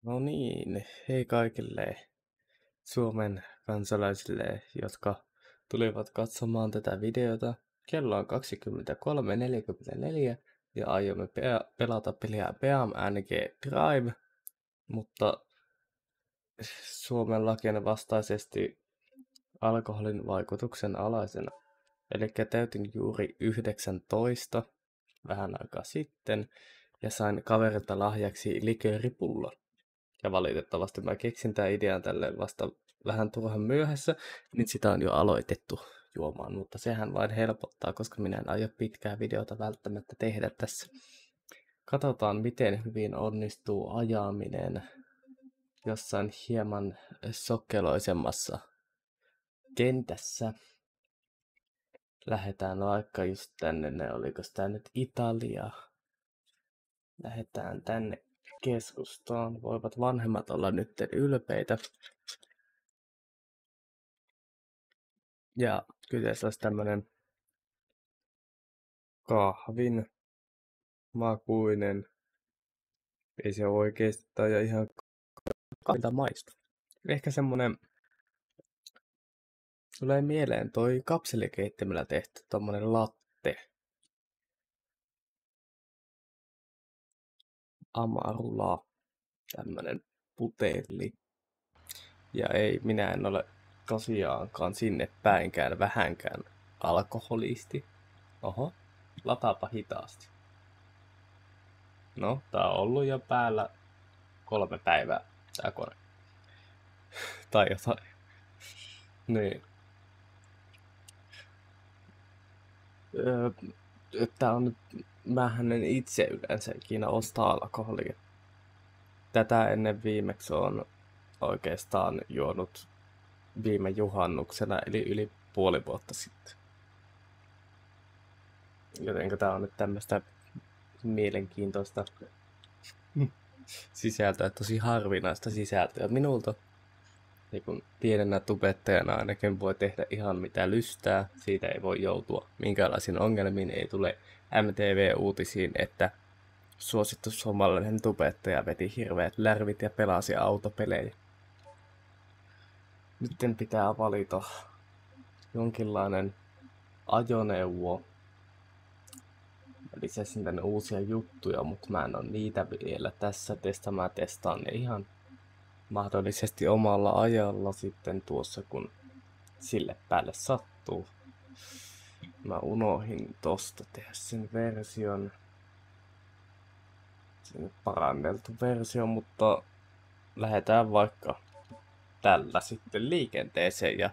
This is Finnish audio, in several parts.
No niin, hei kaikille Suomen kansalaisille, jotka tulivat katsomaan tätä videota. Kello on 23:44 ja aiomme pelata peliä BMNG Drive, mutta Suomen lakien vastaisesti alkoholin vaikutuksen alaisena. Eli täytin juuri 19 vähän aikaa sitten ja sain kaverilta lahjaksi likööripullon. Ja valitettavasti mä keksin tämän idean tälle vasta vähän turhan myöhässä, niin sitä on jo aloitettu juomaan, mutta sehän vain helpottaa, koska minä en aio pitkää videota välttämättä tehdä tässä. Katsotaan, miten hyvin onnistuu ajaminen jossain hieman sokkeloisemmassa kentässä. Lähdetään vaikka just tänne, oliko tää nyt Italia? Lähdetään tänne keskustaan. Voivat vanhemmat olla nyt ylpeitä. Ja kyseessä olisi tämmönen kahvin makuinen. Ei se oikeesti tai ihan kahvilta maistu. Ehkä semmonen, tulee mieleen toi kapselikeittimellä tehty tommonen latte. Amarula. Tämmönen putelli. Ja ei, minä en ole tosiaankaan sinne päinkään vähänkään alkoholisti. Oho, lataapa hitaasti. No, tää on ollut jo päällä 3 päivää, tää kone. Tai jotain. Niin. Tää on nyt, mähän en itse yleensä ikinä ostaa alkoholia. Tätä ennen viimeksi on oikeastaan juonut viime juhannuksena, eli yli puoli vuotta sitten. Jotenka tää on nyt tämmöstä mielenkiintoista sisältöä, tosi harvinaista sisältöä minulta. Ja kun pienenä tubettajana ainakin voi tehdä ihan mitä lystää, siitä ei voi joutua minkäänlaisiin ongelmiin, ei tule MTV-uutisiin, että suosittu suomalainen tubettaja veti hirveät lärvit ja pelasi autopelejä. Nyt pitää valita jonkinlainen ajoneuvo. Lisäsin tänne uusia juttuja, mutta mä en ole niitä vielä tässä Mä testaan ne ihan mahdollisesti omalla ajalla sitten tuossa, kun sille päälle sattuu. Mä unohdin tosta tehdä sen version. Sen paranneltu versio, mutta lähdetään vaikka tällä sitten liikenteeseen. Ja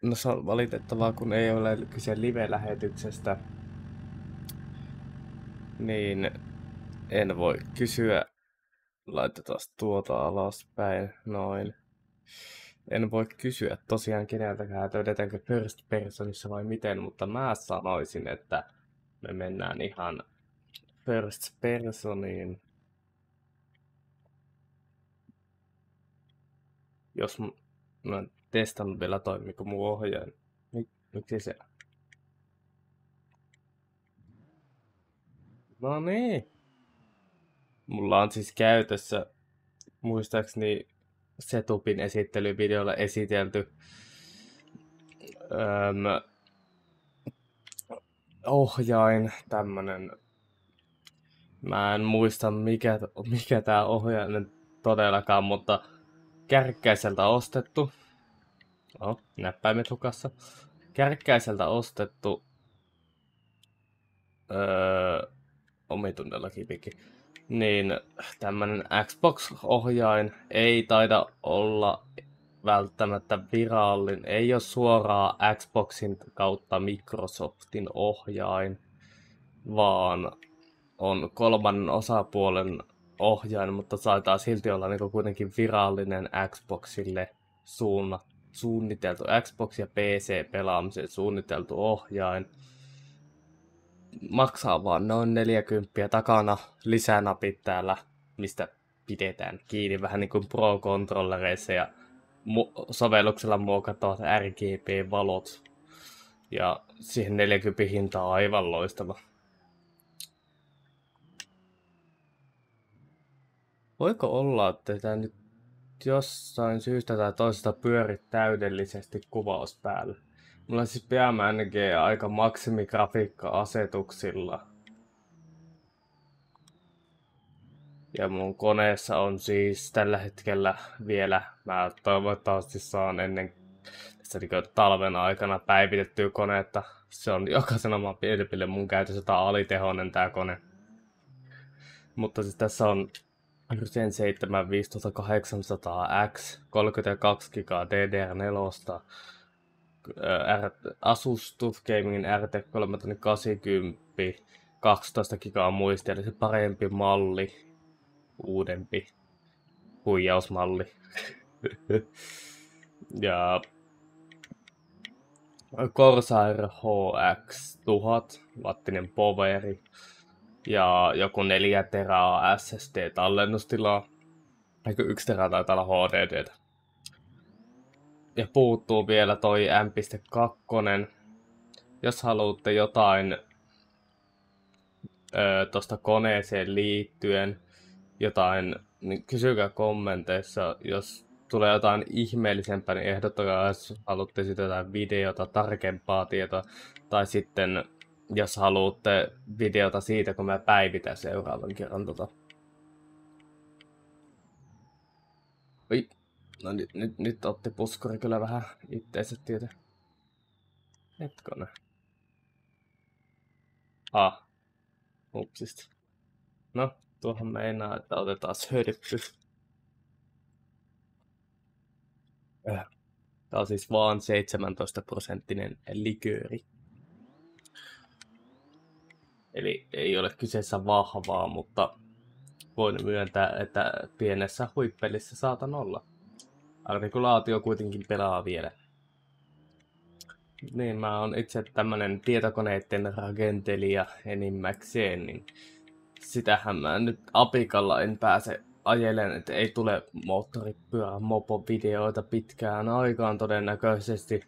no se on valitettavaa, kun ei ole kyse live-lähetyksestä, niin en voi kysyä. Laitetaan tuota alaspäin, noin. En voi kysyä tosiaan keneltäkään, että vedetäänkö first personissa vai miten, mutta mä sanoisin, että me mennään ihan first personiin. Jos mä en testannut vielä toimiiko mun ohjaaja. Miksi se? No niin. Mulla on siis käytössä muistaakseni Setupin esittelyvideolla esitelty ohjain, tämmönen. Mä en muista mikä tää ohjain todellakaan, mutta Kärkkäiseltä ostettu. No, näppäimet hukassa. Kärkkäiseltä ostettu omitunnella kipikki. Niin tämmönen Xbox-ohjain ei taida olla välttämättä virallinen. Ei ole suoraan Xboxin kautta Microsoftin ohjain, vaan on kolmannen osapuolen ohjain, mutta taitaa silti olla niin kuitenkin virallinen Xboxille suunniteltu, Xbox- ja PC-pelaamiseen suunniteltu ohjain. Maksaa vaan noin 40, takana lisänapit täällä, mistä pidetään kiinni, vähän niin kuin Pro-kontrollereissa, ja sovelluksella muokataan RGB-valot. Ja siihen 40 hinta on aivan loistava. Voiko olla, että tämä nyt jossain syystä tai toisesta pyöri täydellisesti kuvaus päällä? Mulla on siis PMNG aika maksimigrafiikka-asetuksilla. Ja mun koneessa on siis tällä hetkellä vielä, mä toivottavasti saan ennen tässä talven aikana päivitettyä koneetta. Se on jokaisen oma pilpille mun käytössä, tää on alitehoinen tää kone. Mutta siis tässä on Ryzen 7 5800X, 32 GB DDR4, Asus TUF Gaming RTX 3080, 12 GB muistia, eli se parempi malli, uudempi huijausmalli. Ja Corsair HX 1000 wattinen poweri ja joku 4 teraa SSD-tallennustilaa. Eikö 1 teraa taitaa olla HDDtä. Ja puuttuu vielä toi M.2. Jos haluatte jotain tosta koneeseen liittyen, jotain, niin kysykää kommenteissa. Jos tulee jotain ihmeellisempää, niin ehdottakaa, jos haluatte siitä jotain videota, tarkempaa tietoa. Tai sitten, jos haluatte videota siitä, kun mä päivitän seuraavan kerran Oi, no nyt otti puskuri kyllä vähän itteensä tietä. Hetkonen. Upsista. No, tuohon meinaa, että otetaan hörppy. Tää on siis vaan 17% likööri. Eli ei ole kyseessä vahvaa, mutta voin myöntää, että pienessä huippelissä saatan olla. Artikulaatio kuitenkin pelaa vielä. Niin, mä oon itse tämmönen tietokoneiden rakentelija enimmäkseen, niin sitähän mä nyt apikalla en pääse ajelen, että ei tule moottoripyörän mopo-videoita pitkään aikaan todennäköisesti.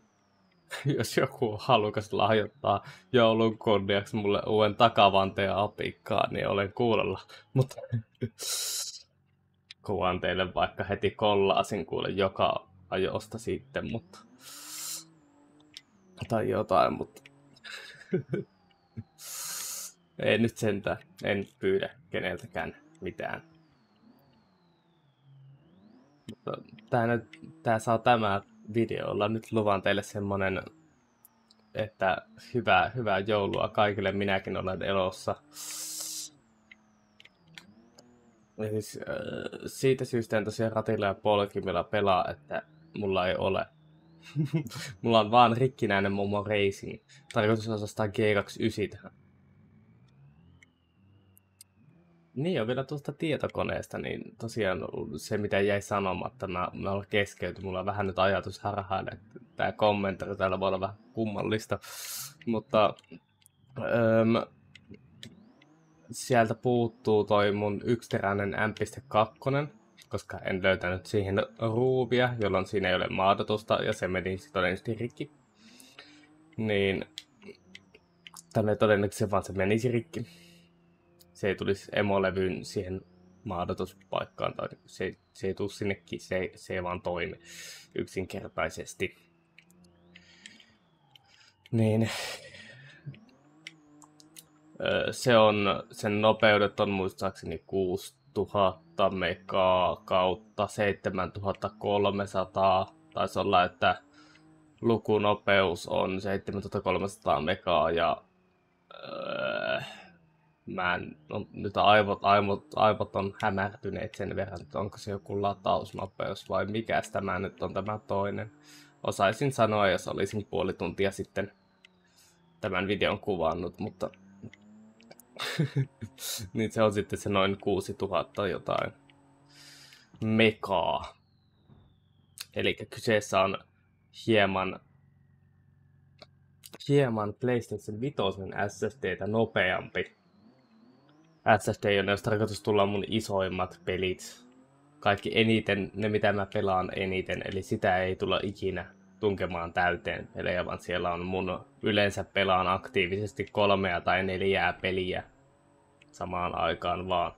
Jos joku on halukas lahjoittaa joulun kunniaksi mulle uuden takavanteen apikkaan, niin olen kuulolla. Mutta kuvaan teille vaikka heti kollaasin kuule joka ajosta sitten, mutta tai jotain, mutta ei nyt sentään, en pyydä keneltäkään mitään. Mutta tää saa tämä video olla nyt luvan teille semmonen, että hyvää joulua kaikille, minäkin olen elossa. Ja siis, siitä syystä en tosiaan ratilla ja polkimilla pelaa, että mulla ei ole. Mulla on vaan rikkinäinen Momo Racing. Tarkoitus osastaa G29 tähän. Niin, on vielä tuosta tietokoneesta, niin tosiaan se mitä jäi sanomatta, mä keskeytyin, mulla on vähän nyt ajatus harhaan, että tää kommentari täällä voi olla vähän kummallista, mutta sieltä puuttuu toi mun yksiteräinen M.2, koska en löytänyt siihen ruuvia, jolloin siinä ei ole maadotusta ja se meni todennäköisesti rikki. Niin tänne todennäköisesti vaan se menisi rikki. Se ei tulisi emolevyyn siihen maadotuspaikkaan, tai se ei tule sinnekin, se ei vaan toimi yksinkertaisesti. Niin sen nopeudet on muistaakseni 6000 megaa kautta 7300. Taisi olla, että lukunopeus on 7300 megaa ja nyt aivot on hämärtyneet sen verran, että onko se joku latausnopeus vai mikä tämä nyt on tämä toinen. Osaisin sanoa, jos olisin puoli tuntia sitten tämän videon kuvannut, mutta niin se on sitten se noin 6000 jotain megaa. Eli kyseessä on hieman PlayStation 5 SSDtä nopeampi. SSD on jos tarkoitus tulla mun isoimmat pelit. Kaikki eniten, ne mitä mä pelaan eniten, eli sitä ei tulla ikinä tunkemaan täyteen pelejä, vaan siellä on mun yleensä pelaan aktiivisesti 3 tai 4 peliä samaan aikaan vaan.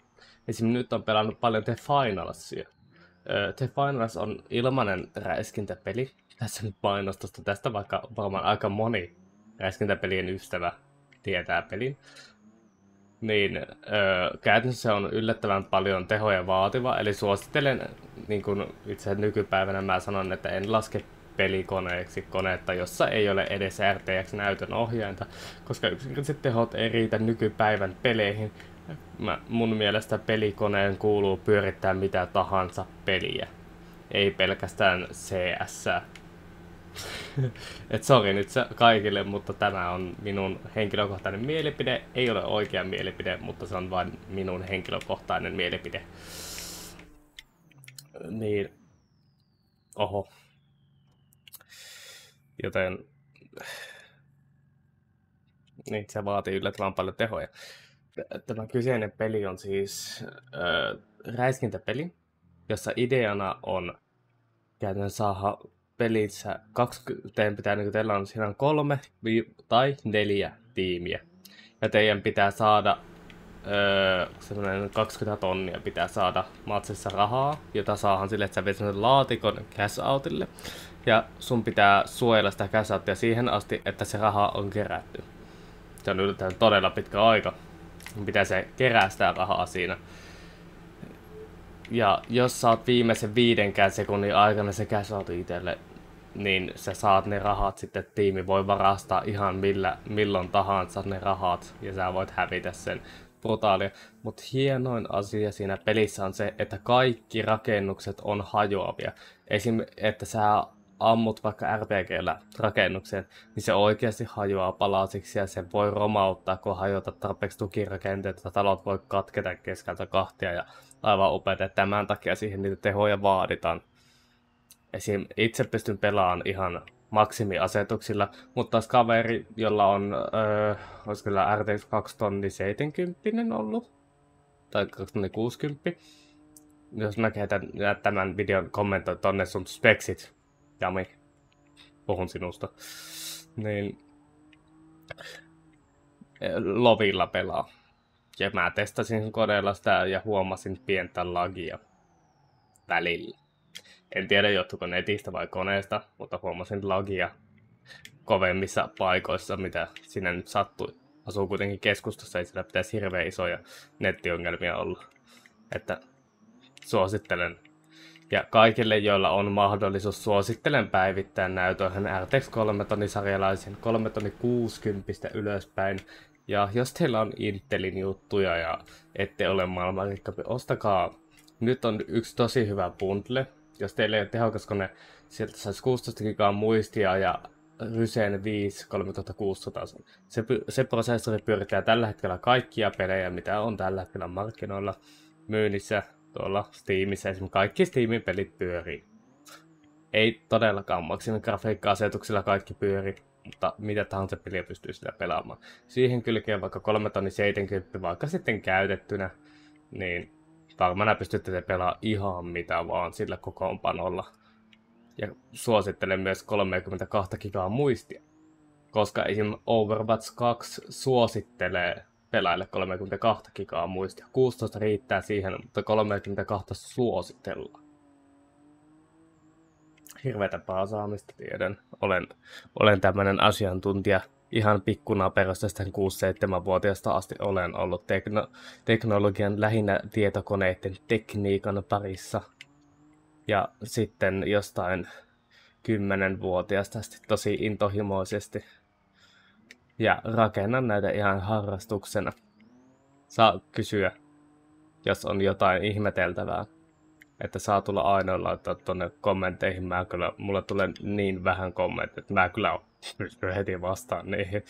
Esimerkiksi nyt on pelannut paljon The Finalsia. The Finals on ilmainen räiskintäpeli. Tässä nyt mainostusta tästä, vaikka varmaan aika moni räiskintäpelien ystävä tietää pelin. Niin käytännössä se on yllättävän paljon tehoja vaativa, eli suosittelen, niin kuin itse nykypäivänä mä sanon, että en laske pelikoneeksi konetta, jossa ei ole edes RTX-näytön ohjainta, koska yksinkertaiset tehot ei riitä nykypäivän peleihin. Mun mielestä pelikoneen kuuluu pyörittää mitä tahansa peliä, ei pelkästään CS. Et sori nyt kaikille, mutta tämä on minun henkilökohtainen mielipide. Ei ole oikea mielipide, mutta se on vain minun henkilökohtainen mielipide. Niin. Oho. Joten niin, se vaatii yllättävän paljon tehoja. Tämä kyseinen peli on siis räiskintäpeli, jossa ideana on käytännössä saada pelissä teidän pitää, niin teillä on siinä 3 tai 4 tiimiä. Ja teidän pitää saada semmoinen 20 tonnia pitää saada matsissa rahaa, jota saahan sille, että sä viet semmoinen laatikon cash outille. Ja sun pitää suojella sitä cash outia siihen asti, että se raha on kerätty. Se on yllättäen todella pitkä aika. Pitää se kerää sitä rahaa siinä. Ja jos saat viimeisen 5 sekunnin aikana se cash out itselle, niin sä saat ne rahat sitten, tiimi voi varastaa ihan milloin tahansa ne rahat, ja sä voit hävitä sen brutaalia. Mutta hienoin asia siinä pelissä on se, että kaikki rakennukset on hajoavia. Esim. Että sä ammut vaikka RPG:llä rakennukseen, niin se oikeasti hajoaa palasiksi ja se voi romauttaa, kun hajotat tarpeeksi tukirakenteita, että talot voi katketa keskeltä kahtia ja aivan upeita. Tämän takia siihen niitä tehoja vaaditaan. Esim. Itse pystyn pelaamaan ihan maksimiasetuksilla, mutta taas kaveri, jolla on, olisi kyllä RTX 2070 ollut, tai 2060, jos mä kehetän tämän videon kommentoi tonne sun speksit, Jami, puhun sinusta, niin lovilla pelaa. Ja mä testasin koneella sitä ja huomasin pientä lagia välillä. En tiedä, johtuuko netistä vai koneesta, mutta huomasin lagia kovemmissa paikoissa, mitä sinne nyt sattui. Asuu kuitenkin keskustassa, ei sillä pitäisi hirveän isoja nettiongelmia olla. Että suosittelen. Ja kaikille, joilla on mahdollisuus, suosittelen päivittää näytöihin RTX 3 sarjalaisen 3 60 ylöspäin. Ja jos teillä on Intelin juttuja ja ette ole maailman rikkaampi, ostakaa. Nyt on yksi tosi hyvä bundle. Jos teillä ei ole tehokas kone, sieltä saisi 16 gigaa muistia ja Ryzen 5 3600. Se prosessori pyörittää tällä hetkellä kaikkia pelejä, mitä on tällä hetkellä markkinoilla myynnissä. Tuolla Steamissa esimerkiksi kaikki Steamin pelit pyörii. Ei todellakaan maksimigrafiikka-asetuksilla kaikki pyöri, mutta mitä tahansa peliä pystyy sillä pelaamaan. Siihen kylkeen vaikka 370 vaikka sitten käytettynä, niin varmana pystytte pelaamaan ihan mitä vaan sillä kokoonpanolla. Ja suosittelen myös 32 gigaa muistia, koska esim. Overwatch 2 suosittelee pelaille 32 gigaa muistia. 16 riittää siihen, mutta 32 suositellaan. Hirveätä paasaamista tiedän. Olen tämmöinen asiantuntija. Ihan pikkunaperosta 6-7-vuotiaasta asti olen ollut teknologian lähinnä tietokoneiden tekniikan parissa. Ja sitten jostain 10-vuotiaasta asti tosi intohimoisesti. Ja rakennan näitä ihan harrastuksena. Saa kysyä, jos on jotain ihmeteltävää. Että saa tulla ainoa laittaa tuonne kommentteihin. Mulle tulee niin vähän kommentteja, että mä kyllä pystyn heti vastaan niihin.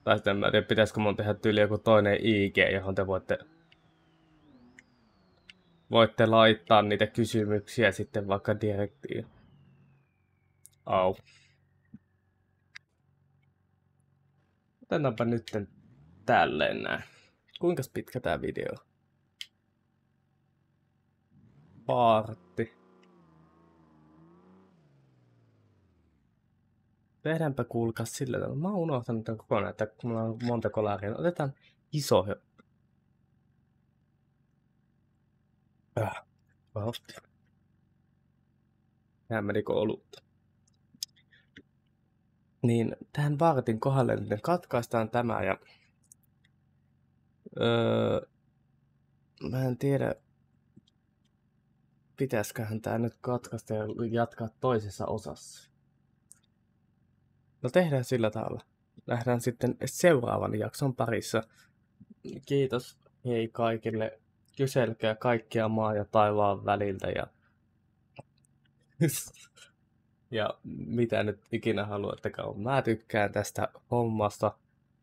Tai sitten mä en tiedä, pitäisikö mun tehdä tyyli joku toinen IG, johon te voitte laittaa niitä kysymyksiä sitten vaikka direktiin. Au. Otetaanpa nyt tälleen näin. Kuinka pitkä tää video? Vartti. tehdäänpä kuulkaas sillä tavalla. Mä oon unohtanut tämän kokonaan, että kun mulla on monta kolaria. Otetaan iso höppy. Vauhti. Tähän menikö olutta. Niin tähän vartin kohdalle nyt katkaistaan tämä ja... mä en tiedä... Pitäisköhän tää nyt katkaista ja jatkaa toisessa osassa. No tehdään sillä tavalla. Nähdään sitten seuraavan jakson parissa. Kiitos hei kaikille. Kyselkää kaikkia maa ja taivaan väliltä ja... ja mitä nyt ikinä haluattekaan. Mä tykkään tästä hommasta.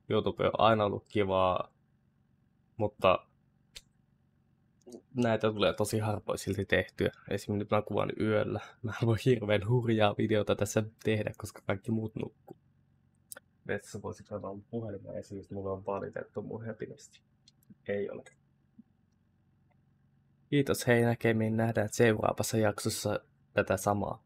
YouTube on aina ollut kivaa. Mutta näitä tulee tosi harvoin silti tehtyä. Esimerkiksi nyt mä kuvaan yöllä. Mä en voi hirveän hurjaa videota tässä tehdä, koska kaikki muut nukkuu. Metsässä voisi kaivaa mun puhelimen esiin, että mulla on valitettu mun höpinästi. Ei ole. Kiitos, hei näkemiin. Nähdään seuraavassa jaksossa tätä samaa.